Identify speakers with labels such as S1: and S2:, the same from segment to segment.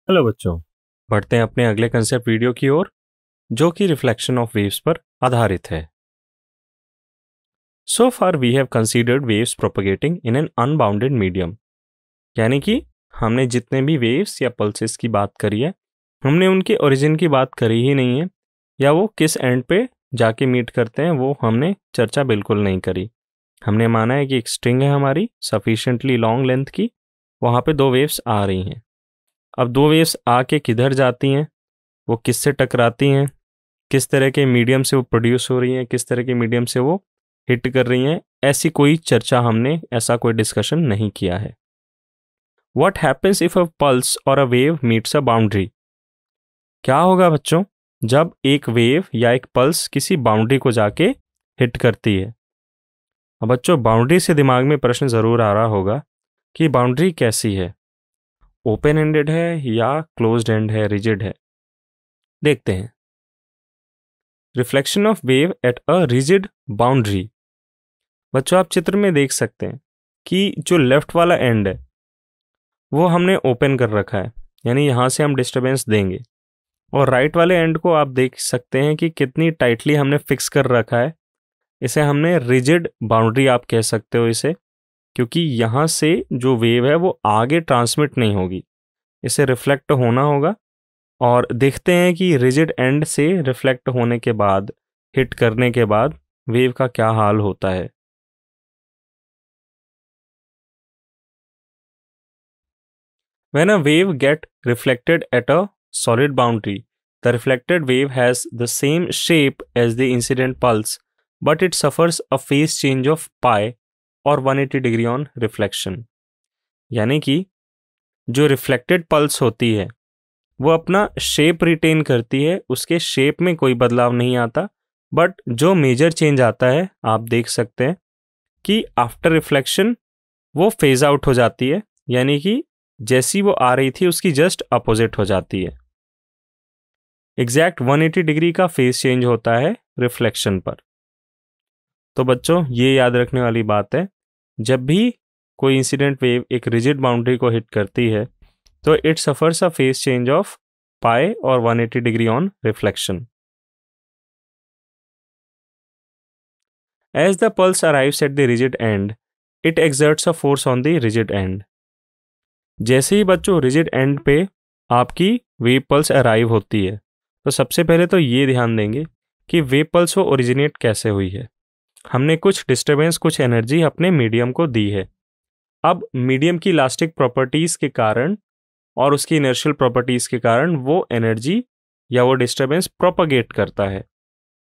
S1: Hello बच्चों, बढ़ते हैं अपने अगले कंसेप्ट वीडियो की ओर, जो कि रिफ्लेक्शन ऑफ वेव्स पर आधारित है। So far we have considered waves propagating in an unbounded medium, यानी कि हमने जितने भी वेव्स या पल्सेस की बात करी है, हमने उनके ओरिजिन की बात करी ही नहीं है, या वो किस एंड पे जाके मीट करते हैं वो हमने चर्चा बिल्कुल नहीं करी। हमने माना है कि एक स्ट्रिंग है हमारी सफिशिएंटली लॉन्ग लेंथ की, वहाँ पे दो वेव्स आ रही हैं। अब दो वेव्स आके किधर जाती हैं, वो किससे टकराती हैं, किस तरह के मीडियम से वो प्रोड्यूस हो रही हैं, किस तरह के मीडियम से वो हिट कर रही हैं, ऐसी कोई चर्चा हमने, ऐसा कोई डिस्कशन नहीं किया है। What happens if a pulse or a wave meets a boundary? क्या होगा बच्चों जब एक वेव या एक पल्स किसी बाउंड्री को जाके हिट करती है? अब बच्चों, बाउंड्री से दिमाग में प्रश्न जरूर आ रहा होगा कि बाउंड्री कैसी है, ओपन एंडेड है या क्लोज्ड एंड है, रिजिड है। देखते हैं। Reflection of wave at a rigid boundary. बच्चों, आप चित्र में देख सकते हैं कि जो लेफ्ट वाला एंड है वो हमने ओपन कर रखा है, यानी यहाँ से हम डिस्टरबेंस देंगे, और राइट वाले एंड को आप देख सकते हैं कि कितनी टाइटली हमने फिक्स कर रखा है। इसे हमने रिजिड बाउंड्री आप कह सकते हो इसे, क्योंकि यहाँ से जो वेव है वो आगे ट्रांसमिट नहीं होगी, इसे रिफ्लेक्ट होना होगा। और देखते हैं कि रिजिड एंड से रिफ्लेक्ट होने के बाद, हिट करने के बाद वेव का क्या हाल होता है। When a wave get reflected at a solid boundary, the reflected wave has the same shape as the incident pulse, but it suffers a phase change of pi or 180 degree on reflection. यानी कि जो reflected pulse होती है वो अपना shape retain करती है, उसके शेप में कोई बदलाव नहीं आता, बट जो मेजर चेंज आता है आप देख सकते हैं कि आफ्टर रिफ्लेक्शन वो फेज आउट हो जाती है, यानी कि जैसी वो आ रही थी उसकी जस्ट अपोजिट हो जाती है। एग्जैक्ट 180 डिग्री का फेज चेंज होता है रिफ्लेक्शन पर। तो बच्चों, ये याद रखने वाली बात है, जब भी कोई इंसिडेंट वेव एक रिजिड बाउंड्री को हिट करती है तो it suffers a phase change of pi or 180 degree on reflection. As the pulse arrives at the rigid end, it exerts a force on the rigid end. जैसे ही बच्चों rigid and पे आपकी wave pulse arrive होती है, तो सबसे पहले तो ये ध्यान देंगे कि वेव पल्स वो ओरिजिनेट कैसे हुई है। हमने कुछ डिस्टरबेंस, कुछ एनर्जी अपने मीडियम को दी है। अब मीडियम की इलास्टिक प्रॉपर्टीज के कारण और उसकी इनर्शियल प्रॉपर्टीज के कारण वो एनर्जी या वो डिस्टरबेंस प्रोपगेट करता है।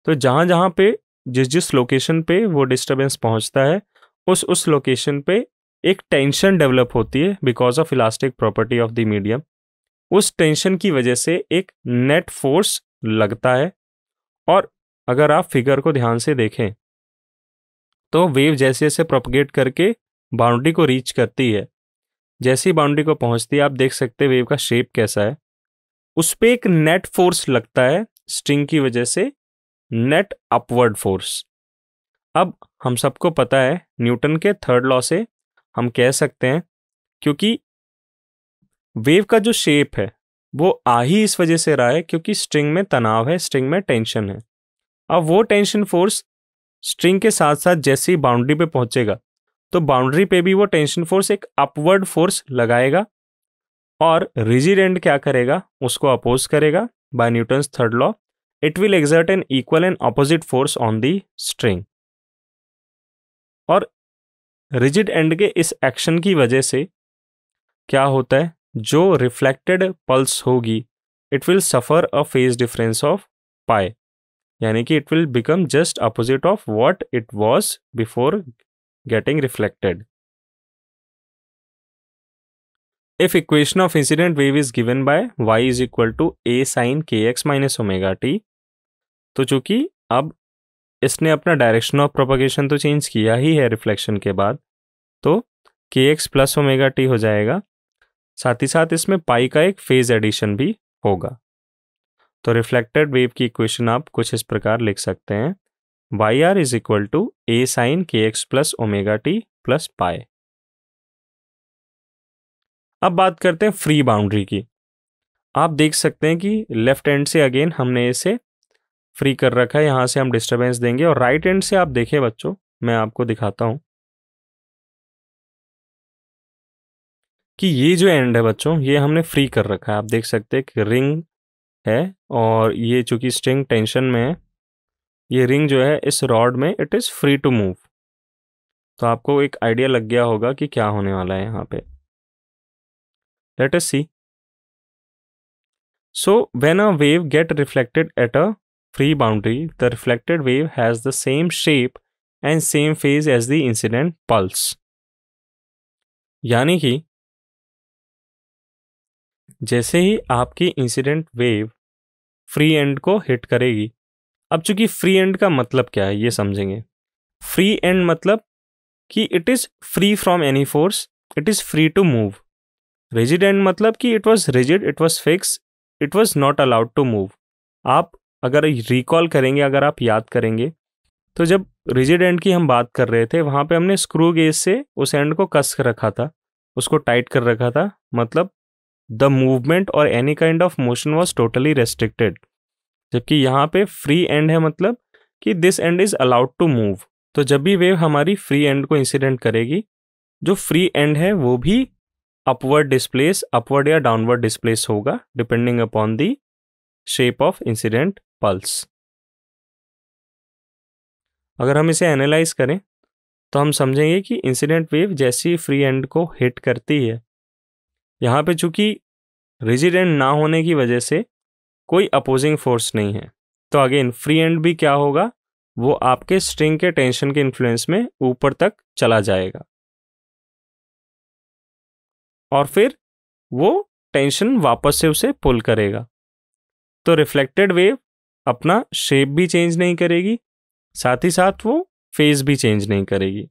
S1: तो जहाँ जहाँ पे, जिस जिस लोकेशन पे वो डिस्टरबेंस पहुँचता है, उस लोकेशन पे एक टेंशन डेवलप होती है because of elastic property of the medium. उस टेंशन की वजह से एक नेट फोर्स लगता है, और अगर आप फिगर को ध्यान से देखें तो वेव जैसे जैसे प्रोपगेट करके बाउंड्री को रीच करती है, जैसी बाउंड्री को पहुंचती है आप देख सकते हैं वेव का शेप कैसा है। उस पे एक नेट फोर्स लगता है स्ट्रिंग की वजह से, नेट अपवर्ड फोर्स। अब हम सबको पता है न्यूटन के थर्ड लॉ से हम कह सकते हैं, क्योंकि वेव का जो शेप है वो आ ही इस वजह से रहा है क्योंकि स्ट्रिंग में तनाव है, स्ट्रिंग में टेंशन है। अब वो टेंशन फोर्स स्ट्रिंग के साथ साथ जैसे ही बाउंड्री पे पहुंचेगा तो बाउंड्री पे भी वो टेंशन फोर्स एक अपवर्ड फोर्स लगाएगा, और रिजिड एंड क्या करेगा, उसको अपोज करेगा by Newton's third law. It will exert an equal and opposite force on the string, और रिजिड एंड के इस एक्शन की वजह से क्या होता है, जो रिफ्लेक्टेड पल्स होगी it will suffer a phase difference of pi, यानी कि it will become just opposite of what it was before getting reflected. If equation of incident wave is given by y is equal to a sin kx minus omega t, तो चूंकि अब इसने अपना direction of propagation तो change किया ही है reflection के बाद, तो kx प्लस ओमेगा टी हो जाएगा, साथ ही साथ इसमें पाई का एक फेज एडिशन भी होगा। तो रिफ्लेक्टेड वेव की इक्वेशन आप कुछ इस प्रकार लिख सकते हैं, y r is equal to a sine k x plus omega t plus pi. अब बात करते हैं फ्री बाउंड्री की। आप देख सकते हैं कि लेफ्ट हैंड से अगेन हमने इसे फ्री कर रखा है, यहाँ से हम डिस्टरबेंस देंगे। और राइट हैंड से आप देखें बच्चों, मैं आपको दिखाता हूँ कि ये जो एंड है बच्चों, ये हमने फ्री कर रखा है। आप देख सकते हैं कि रिंग है और ये चूंकि स्ट्रिंग टेंशन में है, ये रिंग जो है इस रॉड में it is free to move. तो आपको एक आइडिया लग गया होगा कि क्या होने वाला है यहाँ पे। Let us see. So when a wave get reflected at a free boundary, the reflected wave has the same shape and same phase as the incident pulse. यानी कि जैसे ही आपकी इंसिडेंट वेव फ्री एंड को hit करेगी, अब चूंकि free and का मतलब क्या है ये समझेंगे। फ्री एंड मतलब कि it is free from any force, it is free to move. Rigid end मतलब कि it was rigid, it was fix, it was not allowed to move. आप अगर रिकॉल करेंगे, अगर आप याद करेंगे, तो जब रिजिड एंड की हम बात कर रहे थे वहाँ पे हमने स्क्रू गेज से उस एंड को कस कर रखा था, उसको टाइट कर रखा था, मतलब द मूवमेंट और any kind of motion was totally restricted. जबकि यहाँ पे फ्री एंड है मतलब कि this end is allowed to move. तो जब भी वेव हमारी फ्री एंड को इंसिडेंट करेगी, जो फ्री एंड है वो भी अपवर्ड डिस्प्लेस, अपवर्ड या डाउनवर्ड डिस्प्लेस होगा depending upon the shape of incident pulse. अगर हम इसे एनालाइज करें तो हम समझेंगे कि इंसिडेंट वेव जैसी फ्री एंड को हिट करती है, यहाँ पे चूंकि रिजिड एंड ना होने की वजह से कोई अपोजिंग फोर्स नहीं है, तो अगेन फ्री एंड भी क्या होगा, वो आपके स्ट्रिंग के टेंशन के इन्फ्लुएंस में ऊपर तक चला जाएगा और फिर वो टेंशन वापस से उसे पुल करेगा। तो रिफ्लेक्टेड वेव अपना शेप भी चेंज नहीं करेगी, साथ ही साथ वो फेज भी चेंज नहीं करेगी।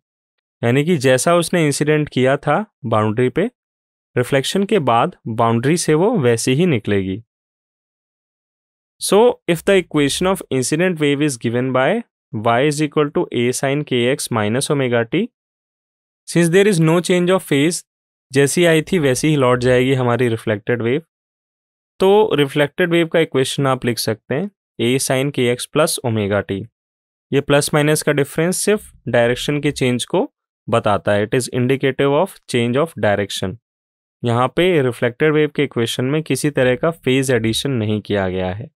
S1: यानी कि जैसा उसने इंसिडेंट किया था बाउंड्री पे, रिफ्लेक्शन के बाद बाउंड्री से वो वैसे ही निकलेगी। So if the equation of incident wave is given by y is equal to a sin kx minus omega t, since there is no change of phase, जैसी आई थी वैसी ही लौट जाएगी हमारी रिफ्लेक्टेड वेव। तो रिफ्लेक्टेड वेव का equation आप लिख सकते हैं a sin kx plus omega T. ये प्लस माइनस का डिफरेंस सिर्फ डायरेक्शन के चेंज को बताता है, it is indicative of change of direction. यहाँ पे रिफ्लेक्टेड वेव के इक्वेशन में किसी तरह का फेज एडिशन नहीं किया गया है।